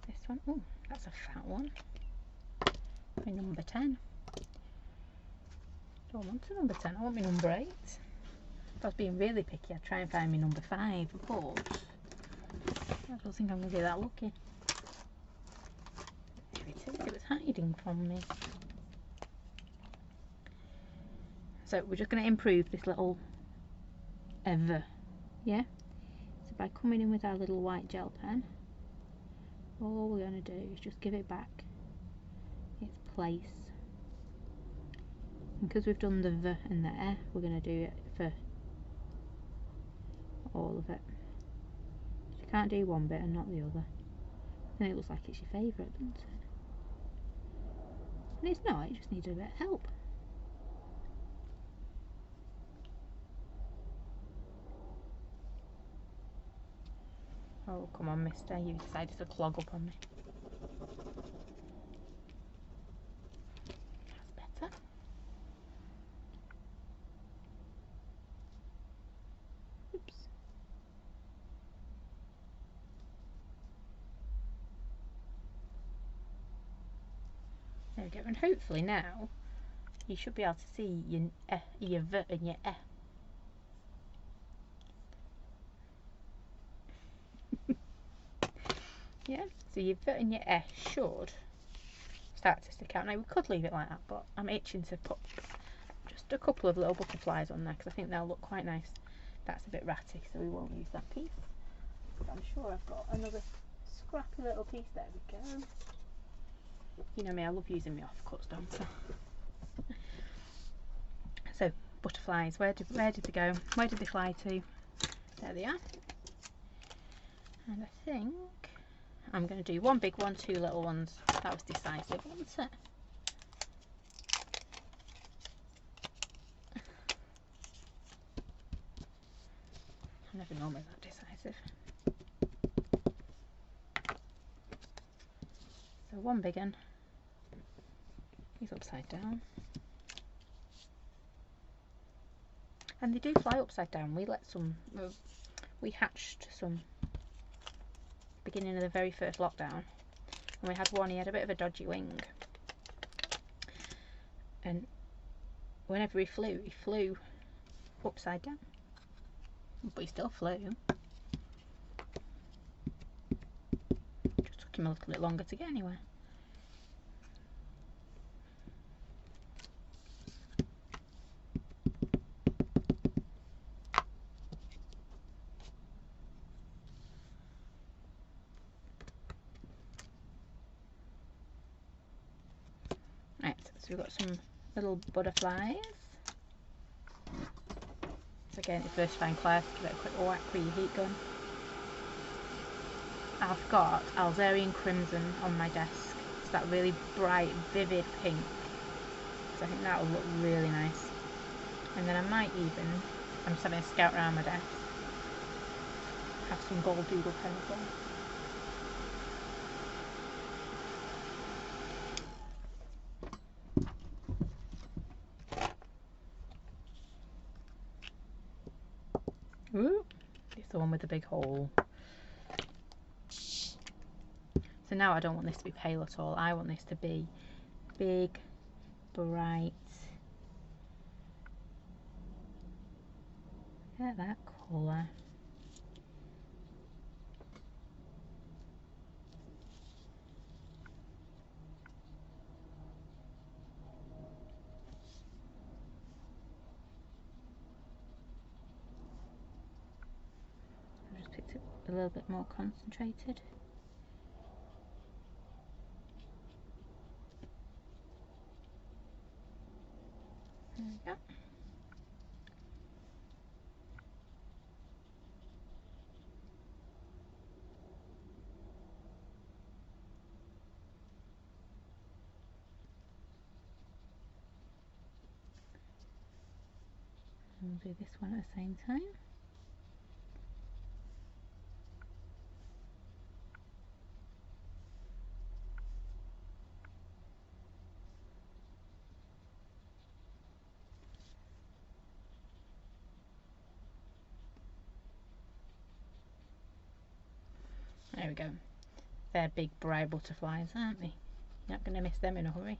this one. Oh, that's a fat one. my number 10. Don't want a number 10, I want my number 8. If I was being really picky, I'd try and find my number 5, but I don't think I'm going to be that lucky. Here it is, it was hiding from me. So we're just going to improve this little V, yeah? So by coming in with our little white gel pen, all we're going to do is just give it back its place. And because we've done the V and the E, we're going to do it for all of it. You can't do one bit and not the other. Then it looks like it's your favourite, doesn't it? And it's not, it just needs a bit of help. Oh, come on, mister, you decided to clog up on me. That's better. Oops. There we go, and hopefully now you should be able to see your V and your E. Yeah, so your V and your E should start to stick out. Now we could leave it like that, but I'm itching to put just a couple of little butterflies on there because I think they'll look quite nice. That's a bit ratty, so we won't use that piece. But I'm sure I've got another scrappy little piece. There we go. You know me, I love using my offcuts, don't I? So butterflies, where did they go? Where did they fly to? There they are. And I think I'm going to do one big one, two little ones. That was decisive, wasn't it? I'm never normally that decisive. So one big one. He's upside down. And they do fly upside down. We hatched some beginning of the very first lockdown, and we had one, he had a bit of a dodgy wing, and whenever he flew upside down, but he still flew. Just took him a little bit longer to get anywhere. So we've got some little butterflies. So again, it's Versafine Claire, so give it a quick whack with your heat gun. I've got Alzarian Crimson on my desk. It's that really bright, vivid pink. So I think that will look really nice. And then I might even, I'm just having a scout around my desk, have some gold doodle pencil. Ooh, it's the one with the big hole. So now I don't want this to be pale at all. I want this to be big, bright. Look at that colour. I just picked it a little bit more concentrated. There we go. And we'll do this one at the same time. There we go. They're big bright butterflies, aren't they? You're not going to miss them in a hurry.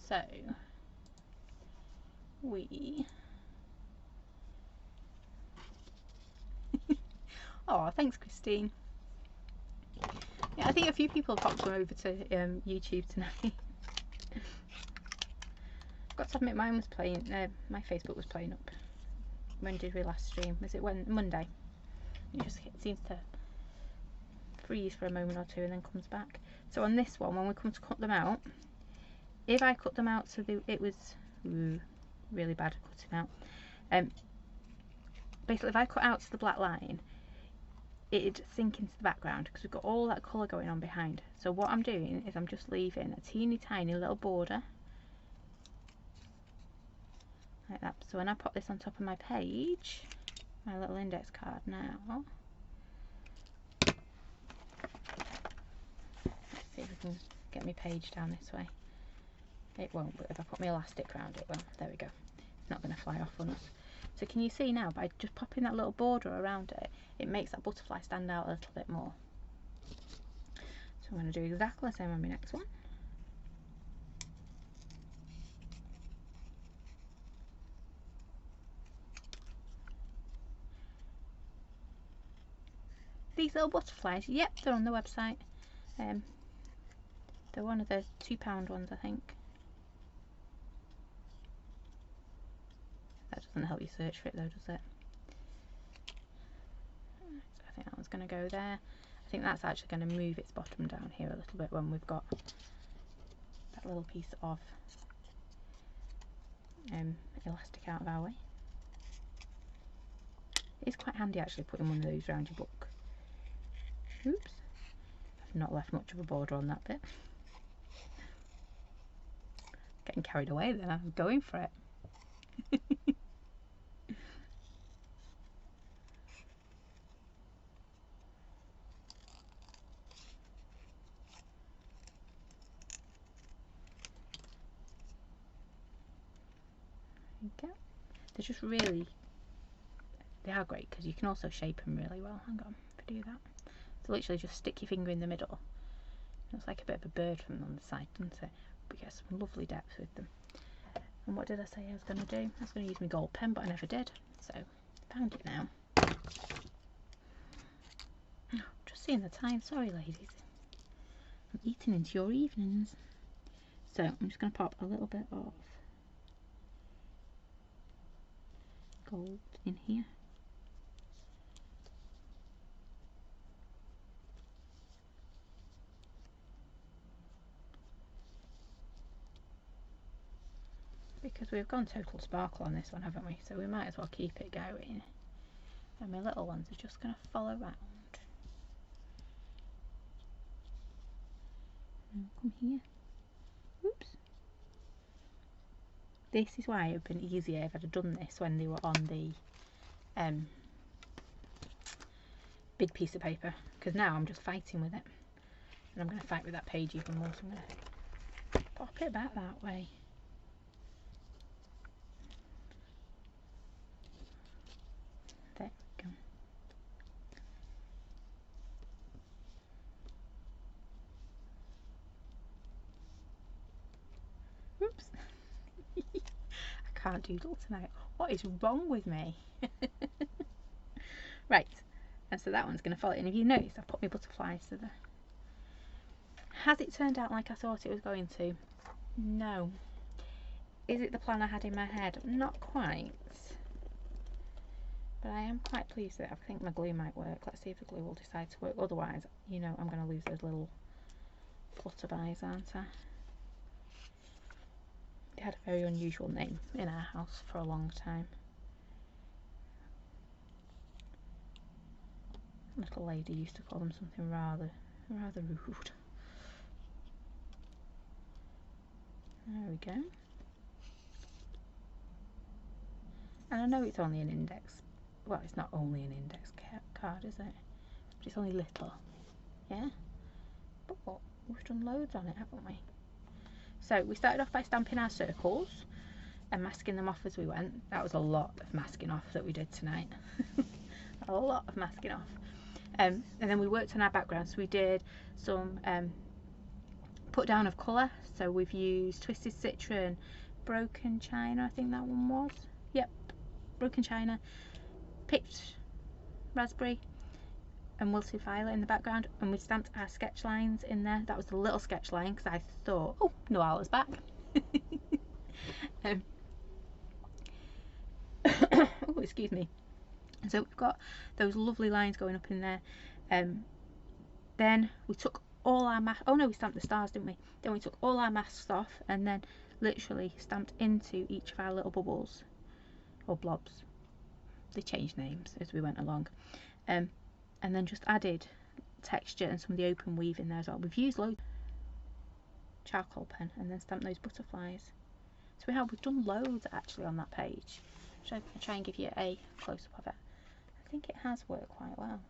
So we oh, thanks Christine. Yeah, I think a few people have popped over to YouTube tonight. Got to admit, mine was playing, my Facebook was playing up. When did we last stream? Was it Monday? It just seems to freeze for a moment or two and then comes back. So on this one, when we come to cut them out, if I cut them out so it was really bad at cutting out. Basically, if I cut out to the black line, it'd sink into the background because we've got all that colour going on behind. So what I'm doing is I'm just leaving a teeny tiny little border like that. So when I pop this on top of my page, my little index card now, let's see if we can get my page down this way. It won't, but if I put my elastic around it, well, there we go. It's not going to fly off on us. So can you see now, by just popping that little border around it, it makes that butterfly stand out a little bit more. So I'm going to do exactly the same on my next one. These little butterflies, yep, they're on the website. They're one of the £2 ones, I think. That doesn't help you search for it though, does it? So I think that one's going to go there. I think that's actually going to move its bottom down here a little bit when we've got that little piece of elastic out of our way. It's quite handy actually putting one of those around your book. Oops, I've not left much of a border on that bit. Getting carried away then, I'm going for it. Okay. They're just really, they are great because you can also shape them really well. Hang on, if I do that. So literally just stick your finger in the middle. Looks like a bit of a bird from on the side, doesn't it? We get some lovely depth with them. And what did I say I was going to do? I was going to use my gold pen, but I never did. So, found it now. Oh, just seeing the time. Sorry, ladies. I'm eating into your evenings. So, I'm just going to pop a little bit of gold in here. Because we've gone total sparkle on this one, haven't we? So we might as well keep it going. And my little ones are just going to follow round. Now come here. Oops. This is why it would have been easier if I'd have done this when they were on the big piece of paper. Because now I'm just fighting with it. And I'm going to fight with that page even more. So I'm going to pop it back that way. There we go. Oops. I can't doodle tonight. What is wrong with me? Right. And so that one's going to follow. And if you notice, I've put my butterflies to the... Has it turned out like I thought it was going to? No. Is it the plan I had in my head? Not quite. But I am quite pleased with it. I think my glue might work. Let's see if the glue will decide to work. Otherwise, you know, I'm going to lose those little flutterbys, aren't I? They had a very unusual name in our house for a long time. Little lady used to call them something rather rude. There we go. And I know it's only an index. Well, it's not only an index card, is it? But it's only little. Yeah? But we've done loads on it, haven't we? So we started off by stamping our circles and masking them off as we went. That was a lot of masking off that we did tonight. A lot of masking off. And then we worked on our background. So we did some put down of colour. So we've used Twisted Citron, Broken China, I think that one was. Yep, Broken China, Picked Raspberry and Wilted Violet in the background, and we stamped our sketch lines in there. That was the little sketch line because I thought, oh, Noala's back. Oh, excuse me. So we've got those lovely lines going up in there. Then we took all our masks, oh no, we stamped the stars, didn't we? Then we took all our masks off and then literally stamped into each of our little bubbles or blobs. They changed names as we went along. And then just added texture and some of the open weave in there as well. We've used loads charcoal pen and then stamped those butterflies. So we've done loads actually on that page. So I can try and give you a close-up of it. I think it has worked quite well.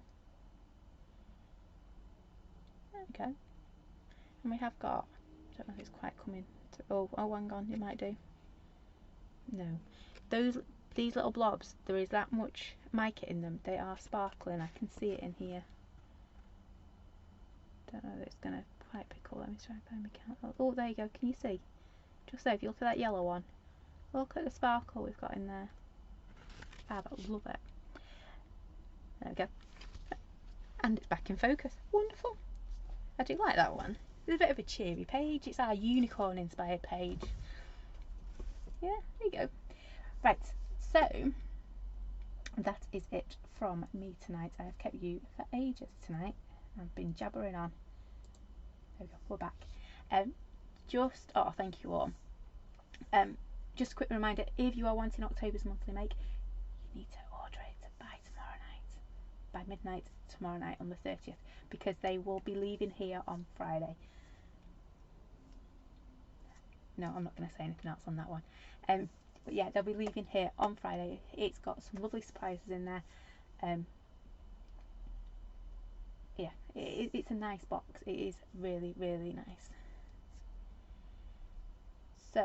There we go. And we have got, I don't know if it's quite coming to, oh hang on, it might do. No. These little blobs, there is that much mica in them. They are sparkling. I can see it in here. Don't know if it's going to quite pick up. Let me try and find my camera. Oh, there you go. Can you see? Just there, if you look at that yellow one. Look at the sparkle we've got in there. I love it. There we go. And it's back in focus. Wonderful. I do like that one. It's a bit of a cheery page. It's our unicorn inspired page. Yeah, there you go. Right, so that is it from me tonight. I have kept you for ages tonight. I've been jabbering on. There we go, we're back. Oh, thank you all. Just a quick reminder, if you are wanting October's monthly make, you need to order it by tomorrow night, by midnight tomorrow night on the 30th, because they will be leaving here on Friday. No, I'm not going to say anything else on that one. But yeah, they'll be leaving here on Friday. It's got some lovely surprises in there. Yeah, it's a nice box. It is really, really nice. So,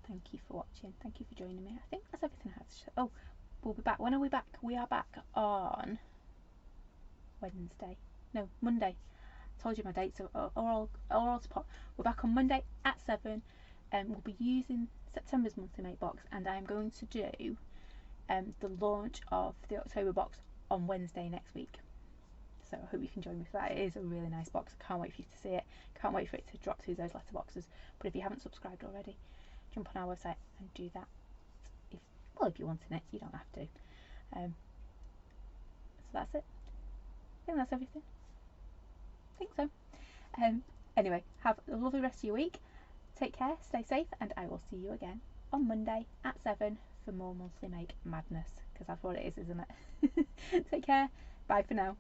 thank you for watching. Thank you for joining me. I think that's everything I have to show. Oh, we'll be back. When are we back? We are back on Wednesday. No, Monday. I told you my dates are all to pot. We're back on Monday at 7. We'll be using September's monthly make box, and I'm going to do the launch of the October box on Wednesday next week. So I hope you can join me for that. It is a really nice box. I can't wait for you to see it. Can't wait for it to drop through those letterboxes. But if you haven't subscribed already, jump on our website and do that. If you're wanting it, you don't have to. So that's it. I think that's everything. I think so. Anyway, have a lovely rest of your week. Take care, stay safe, and I will see you again on Monday at 7 for more monthly make madness, because that's what it is, isn't it? Take care. Bye for now.